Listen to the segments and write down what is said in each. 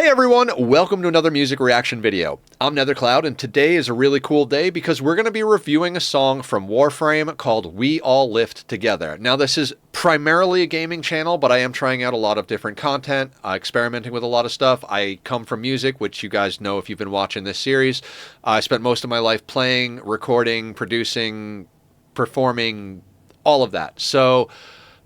Hey everyone, welcome to another music reaction video. I'm Nethercloud, and today is a really cool day because we're going to be reviewing a song from Warframe called We All Lift Together. Now this is primarily a gaming channel, but I am trying out a lot of different content, experimenting with a lot of stuff. I come from music, which you guys know if you've been watching this series. I spent most of my life playing, recording, producing, performing, all of that. So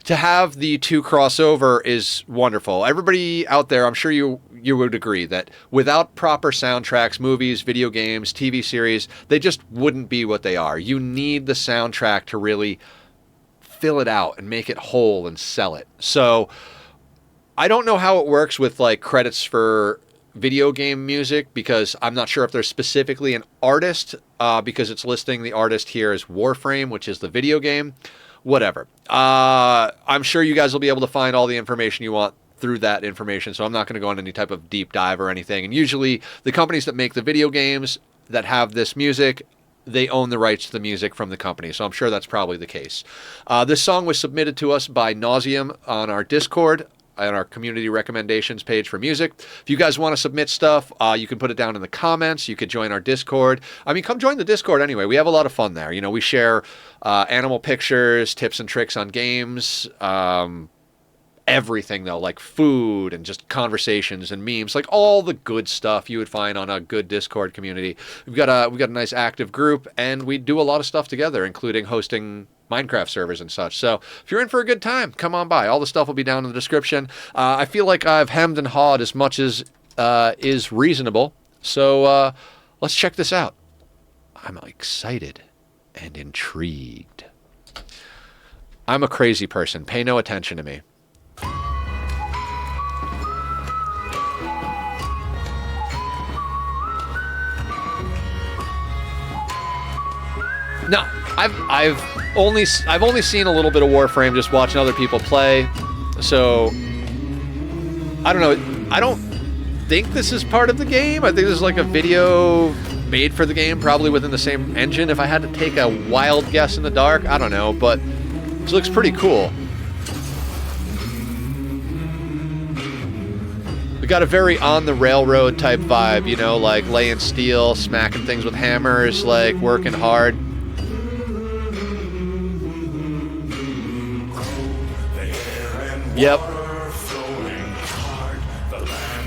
to have the two crossover is wonderful. Everybody out there, I'm sure you would agree that without proper soundtracks, movies, video games, TV series, they just wouldn't be what they are. You need the soundtrack to really fill it out and make it whole and sell it. So I don't know how it works with like credits for video game music because I'm not sure if there's specifically an artist because it's listing the artist here as Warframe, which is the video game. Whatever. I'm sure you guys will be able to find all the information you want through that information, so I'm not going to go on any type of deep dive or anything. And usually the companies that make the video games that have this music, they own the rights to the music from the company, so I'm sure that's probably the case. This song was submitted to us by Nauseum on our Discord, on our community recommendations page for music. If you guys want to submit stuff, you can put it down in the comments. You could join our Discord. I mean, come join the Discord anyway. We have a lot of fun there. You know, we share animal pictures, tips and tricks on games, everything though, like food and just conversations and memes, like all the good stuff you would find on a good Discord community. We've got a nice active group, and we do a lot of stuff together, including hosting Minecraft servers and such. So if you're in for a good time, come on by. All the stuff will be down in the description. I feel like I've hemmed and hawed as much as is reasonable. So let's check this out. I'm excited and intrigued. I'm a crazy person. Pay no attention to me. No, I've only seen a little bit of Warframe just watching other people play, so I don't know. I don't think this is part of the game. I think this is like a video made for the game, probably within the same engine. If I had to take a wild guess in the dark, I don't know, but this looks pretty cool. We got a very on the railroad type vibe, you know, like laying steel, smacking things with hammers, like working hard. Yep.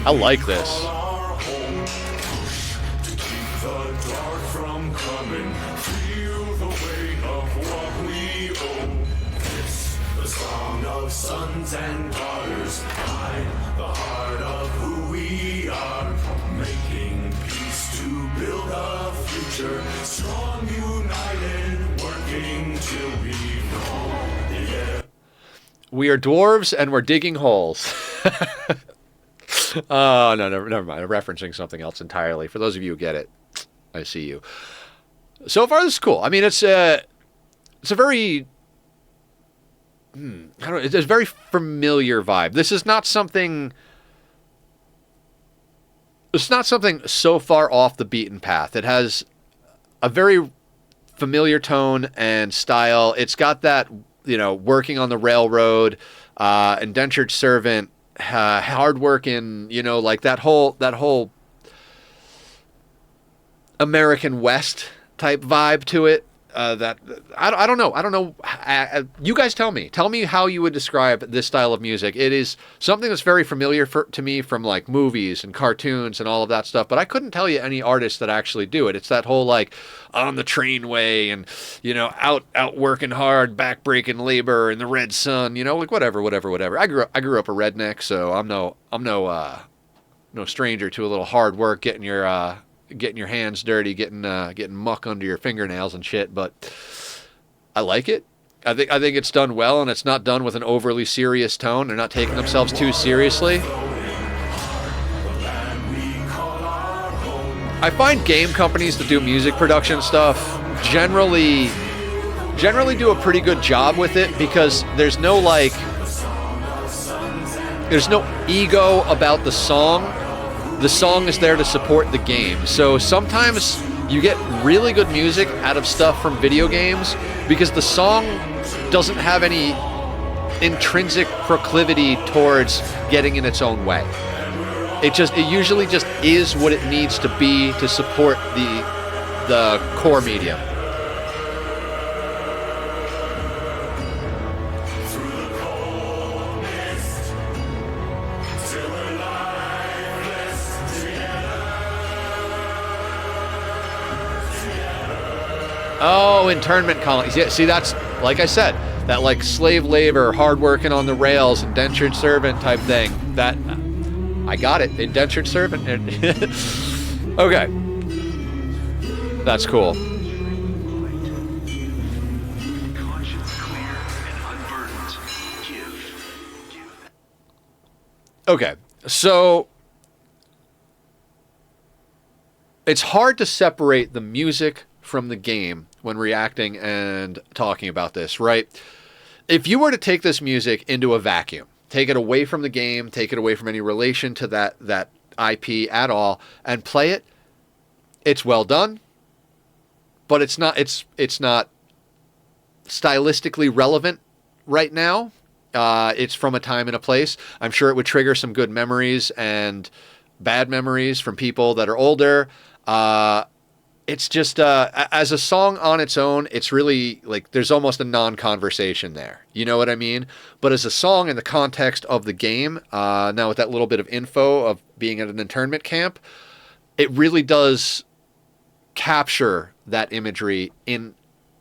I like this. Sons and daughters, hide the heart of who we are, making peace to build a future, strong, united, working till we know the end. We are dwarves and we're digging holes. Oh, no, never mind. I'm referencing something else entirely. For those of you who get it, I see you. So far, this is cool. I mean, it's a very... it's a very familiar vibe. This is not something... It's not something so far off the beaten path. It has a very familiar tone and style. It's got that, you know, working on the railroad, indentured servant, hardworking, you know, like that whole American West type vibe to it. That I don't know. You guys tell me how you would describe this style of music. It is something that's very familiar to me from like movies and cartoons and all of that stuff, but I couldn't tell you any artists that actually do it. It's that whole like on the trainway and, you know, out working hard, back-breaking labor in the red sun, you know, like whatever. I grew up a redneck, so I'm no stranger to a little hard work, getting your hands dirty, getting muck under your fingernails and shit, but I like it. I think it's done well, and it's not done with an overly serious tone. They're not taking themselves too seriously. I find game companies that do music production stuff generally do a pretty good job with it because there's no ego about the song. The song is there to support the game. So sometimes you get really good music out of stuff from video games because the song doesn't have any intrinsic proclivity towards getting in its own way. It usually just is what it needs to be to support the core medium. Oh, internment colonies. Yeah, see, that's, like I said, that like slave labor, hard working on the rails, indentured servant type thing. That, I got it, indentured servant. Okay. That's cool. Okay, so it's hard to separate the music from the game when reacting and talking about this, right? If you were to take this music into a vacuum, take it away from the game, take it away from any relation to that IP at all, and play it, it's well done, but it's not stylistically relevant right now. It's from a time and a place. I'm sure it would trigger some good memories and bad memories from people that are older. It's just, as a song on its own, it's really like there's almost a non-conversation there. You know what I mean? But as a song in the context of the game, now with that little bit of info of being at an internment camp, it really does capture that imagery in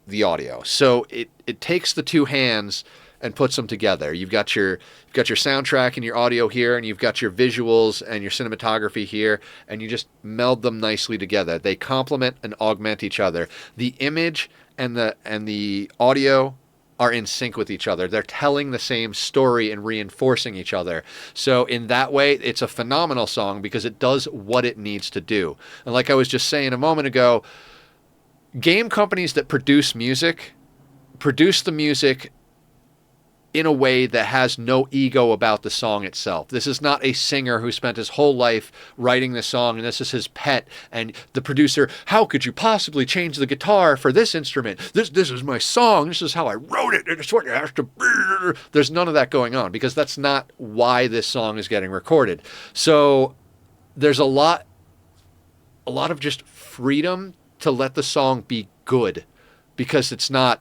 the audio. So it takes the two hands and puts them together. You've got your soundtrack and your audio here, and you've got your visuals and your cinematography here, and you just meld them nicely together. They complement and augment each other. The image and the audio are in sync with each other. They're telling the same story and reinforcing each other. So in that way, it's a phenomenal song because it does what it needs to do. And like I was just saying a moment ago, game companies that produce the music in a way that has no ego about the song itself. This is not a singer who spent his whole life writing this song and this is his pet, and the producer, how could you possibly change the guitar for this instrument? This is my song. This is how I wrote it. It's what it has to be. There's none of that going on because that's not why this song is getting recorded. So there's a lot of just freedom to let the song be good because the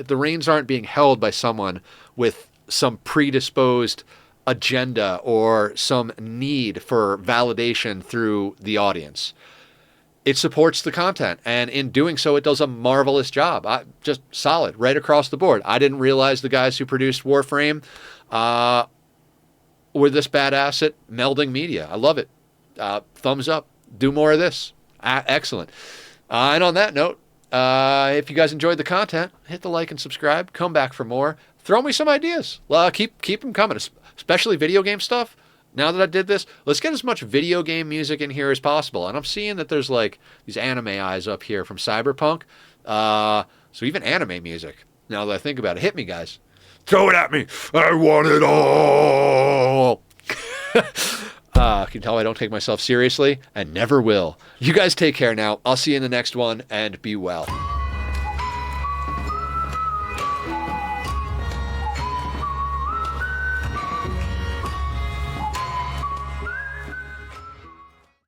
reins aren't being held by someone with some predisposed agenda or some need for validation through the audience. It supports the content, and in doing so, it does a marvelous job. Just solid, right across the board. I didn't realize the guys who produced Warframe were this badass at melding media. I love it. Thumbs up. Do more of this. Excellent. And on that note, if you guys enjoyed the content, hit the like and subscribe. Come back for more. Throw me some ideas. Keep them coming, especially video game stuff. Now that I did this, let's get as much video game music in here as possible. And I'm seeing that there's like these anime eyes up here from Cyberpunk. So even anime music, now that I think about it, hit me, guys. Throw it at me. I want it all. Can you tell I don't take myself seriously and never will. You guys take care now. I'll see you in the next one and be well.